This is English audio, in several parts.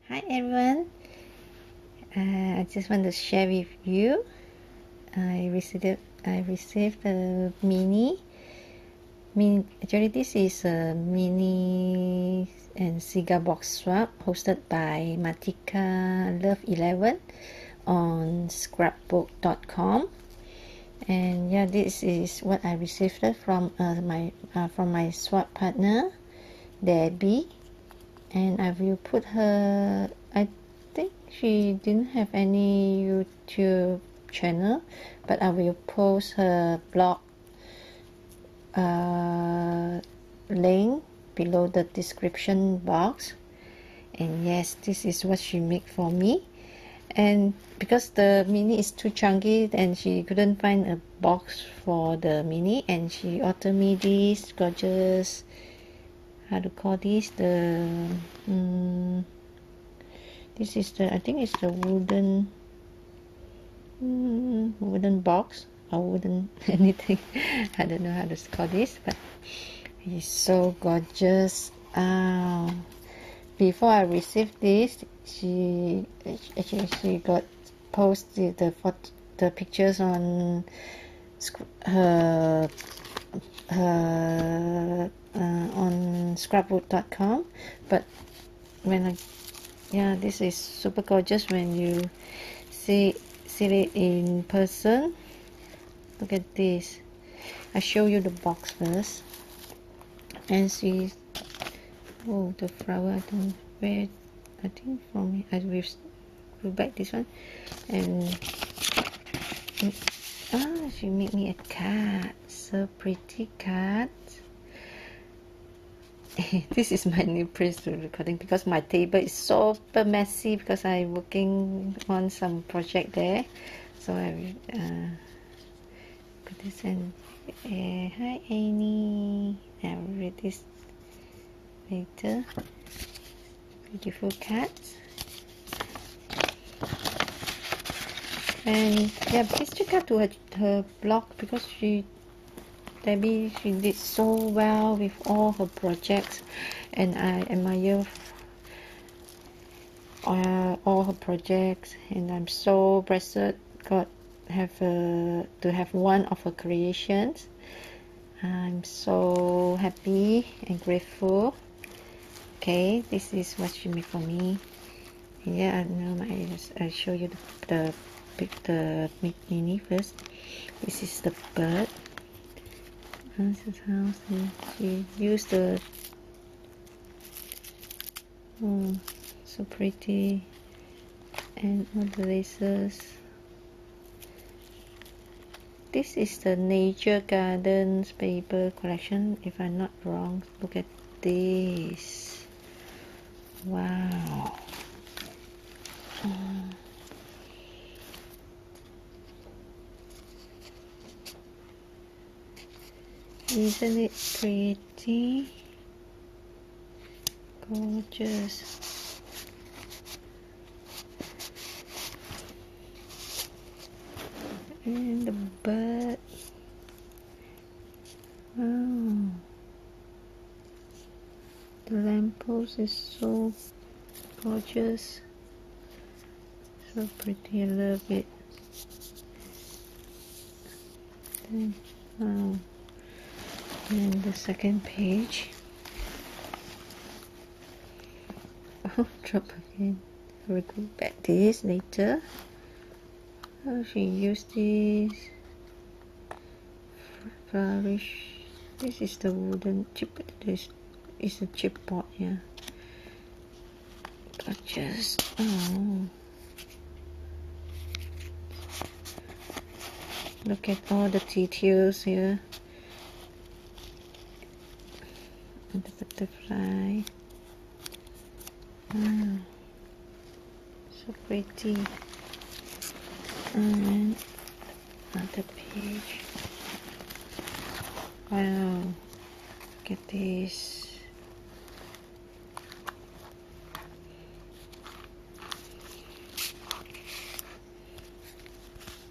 Hi everyone, I just want to share with you. I received a actually this is a mini and cigar box swap hosted by Matika Love 11 on scrapbook.com. And yeah, this is what I received from my swap partner Debbie, and I will put her. I think she didn't have any YouTube channel, but I will post her blog link below the description box. And yes, this is what she made for me. And because the mini is too chunky and she couldn't find a box for the mini, and she ordered me this gorgeous, how to call this, this is the, I think it's the wooden box or wooden anything. I don't know how to call this, but it's so gorgeous. Before I received this, she got posted the pictures on her on scrapbook.com. But when this is super gorgeous when you see it in person. Look at this. I show you the box first, and see, oh, the flower. I don't wear. I think for me, I will go back this one, and she made me a card. So pretty card. This is my new place to recording because my table is super messy because I'm working on some project there. So I put this in. Hi Annie. I will read this later. Beautiful cards. And yeah, please check out to her blog because Debbie, she did so well with all her projects, and I admire all her projects, and I'm so blessed God to have one of her creations. I'm so happy and grateful. Okay, this is what she made for me. And yeah, I know I show you the mini first. This is the bird. This is how she used the so pretty, and all the laces. This is the Nature Gardens paper collection, if I'm not wrong. Look at this. Wow. Isn't it pretty? Gorgeous. And the bird. Wow. The lamppost is so gorgeous. So pretty, I love it. Wow. And the second page. Oh, drop again. I will go back this later. Oh, she used this flourish. This is the wooden chip. This is a chipboard here. Gorgeous. Oh. Look at all the details here. And the butterfly. Wow. So pretty. And another page. Wow. Look at this.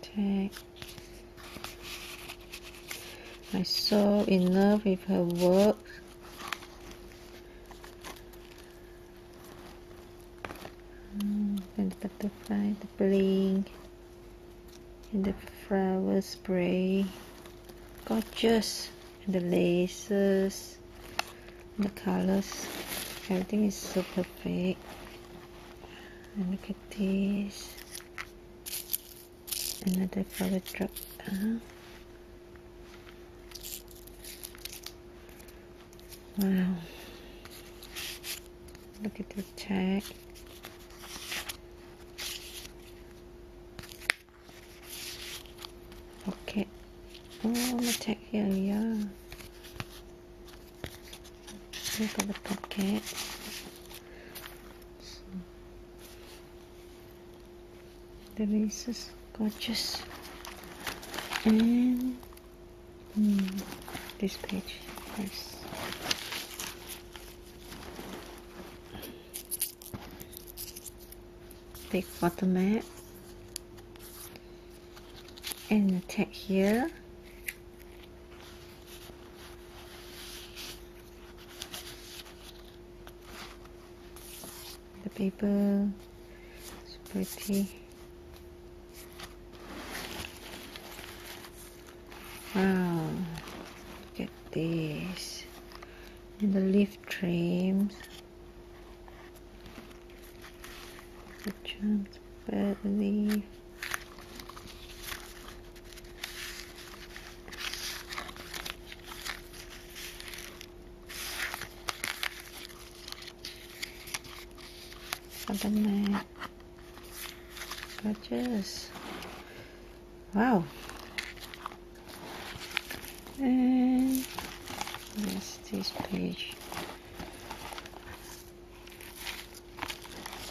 Tag. I'm so in love with her work. and the butterfly, the bling, and the flower spray. Gorgeous. And the laces, the colors, everything is so perfect. And look at this. Another flower drop. Wow. Look at the tag. Okay. Oh, my tag here, yeah. Look at the pocket. The laces, gorgeous. And this page, yes. Big photo mat. And a tag here. The paper is pretty. Wow, look at this. And the leaf trims. The charms, bird leaf. Other mat. Gorgeous. Wow. And yes, this page.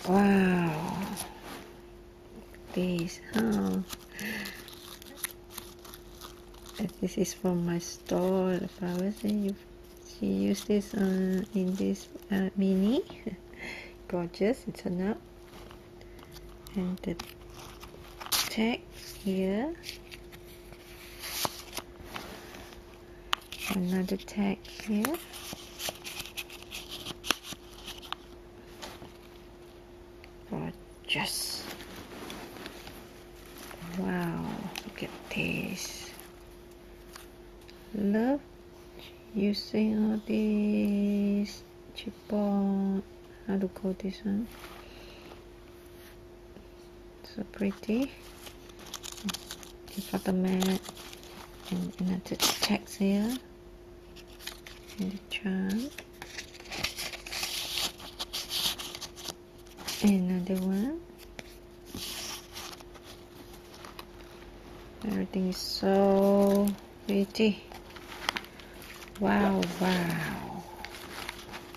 Wow. This. Oh. This is from my store. The flowers. And she used this in this mini. Gorgeous. It's enough. And the tag here. Another tag here. Gorgeous. Wow, look at this. Love using all these chipboard. How to call this one? So pretty. For the mat. And another text here. And the charm. Another one. Everything is so pretty. Wow, wow.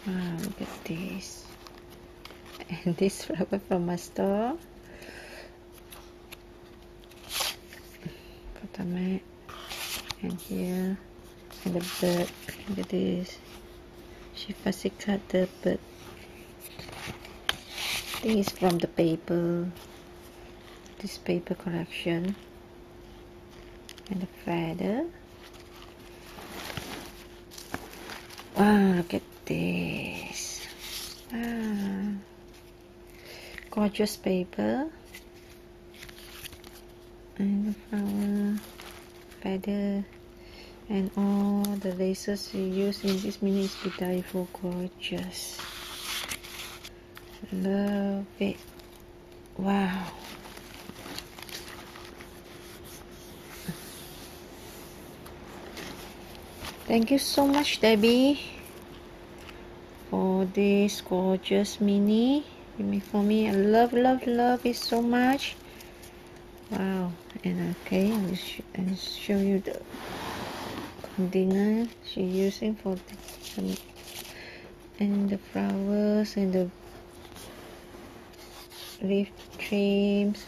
Wow, look at this. And this flower from my store. For the mat. And here. And the bird. Look at this. She fussy cut the bird. This is from the paper. This paper collection. And the feather. Wow, look at this. Ah, gorgeous paper. And the flower, feather, and all the laces you use in this mini is beautiful, gorgeous. Love it. Wow. Thank you so much, Debbie, for this gorgeous mini you made for me. I love it so much. Wow. And okay, I'll show you the container she's using for the and the flowers and the leaf trims.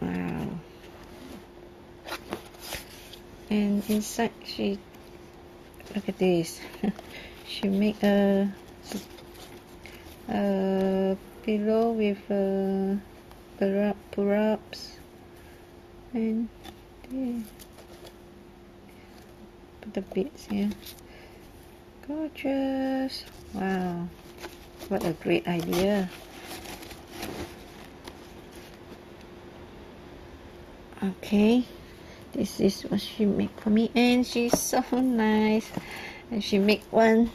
Wow. And inside she, look at this. She make a pillow with pull-ups and put the beads here. Gorgeous. Wow. What a great idea. Okay, this is what she made for me, and she's so nice. And she made one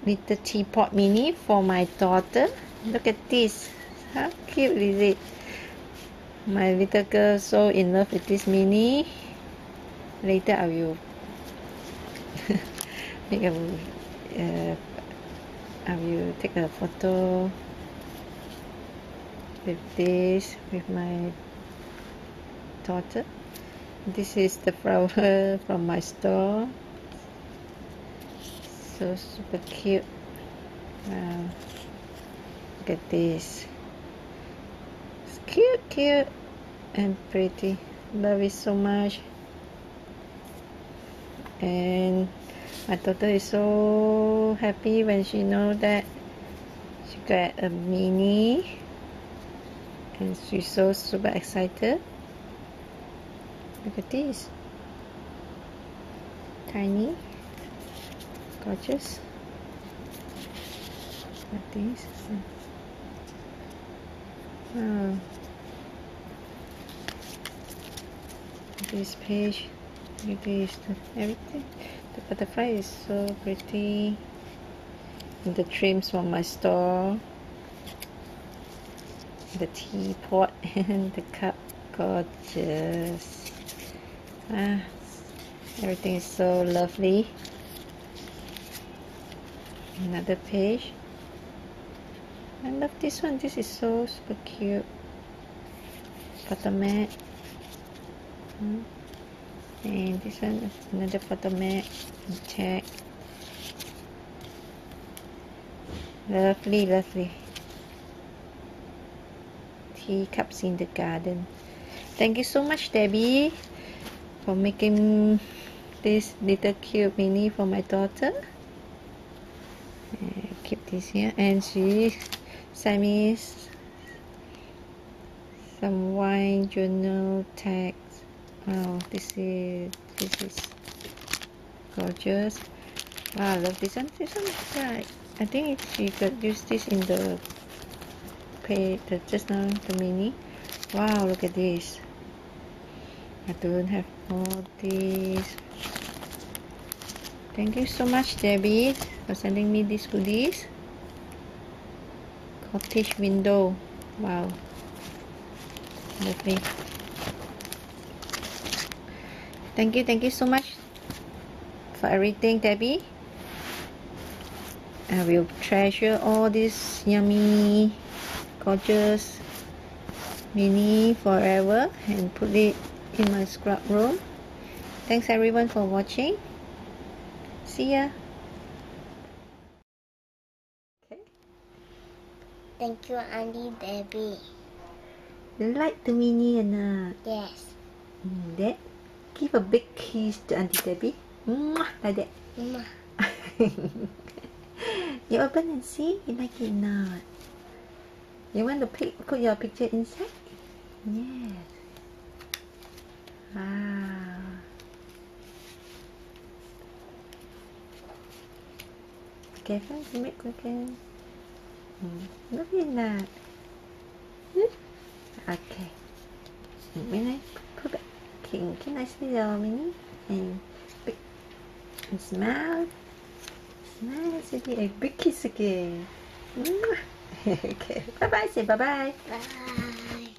little teapot mini for my daughter. Look at this. How cute is it? My little girl so in love with this mini. Later I will make I will take a photo with this with my daughter. This is the flower from my store. So super cute. Wow. Look at this. It's cute and pretty. Love it so much. And my daughter is so happy when she knows that she got a mini, and she's so super excited. Look at this. Tiny. Gorgeous. Like this. Wow. This page. Look at this. Everything. The butterfly is so pretty. And the trims from my store. The teapot and the cup. Gorgeous. Everything is so lovely. Another page. I love this one. This is so super cute. Photo mat. And this one, another photo mat. Check. Lovely. Teacups in the garden. Thank you so much, Debbie, for making this little cute mini for my daughter. Keep this here, and she sent me some wine journal tags. Wow, this is gorgeous. Wow, I love this one. This one, yeah, I think she could use this in the just now the mini. Wow, look at this. I don't have all this. Thank you so much, Debbie, for sending me these goodies. Cottage window. Wow. Lovely. Thank you so much for everything, Debbie. I will treasure all this yummy, gorgeous mini forever and put it in my scrap room. Thanks everyone for watching. See ya. Okay. Thank you, Auntie Debbie. You like the mini or not? Yes. That. Give a big kiss to Auntie Debbie. Mwah, like that. Mwah. You open and see. You like it or not? You want to put your picture inside? Yes. Wow. Careful, you make again. Look at that. Okay. When I put back, can I see your mini? And big and smile. Smile, say a big kiss again. Okay. Bye bye. Say bye bye. Bye.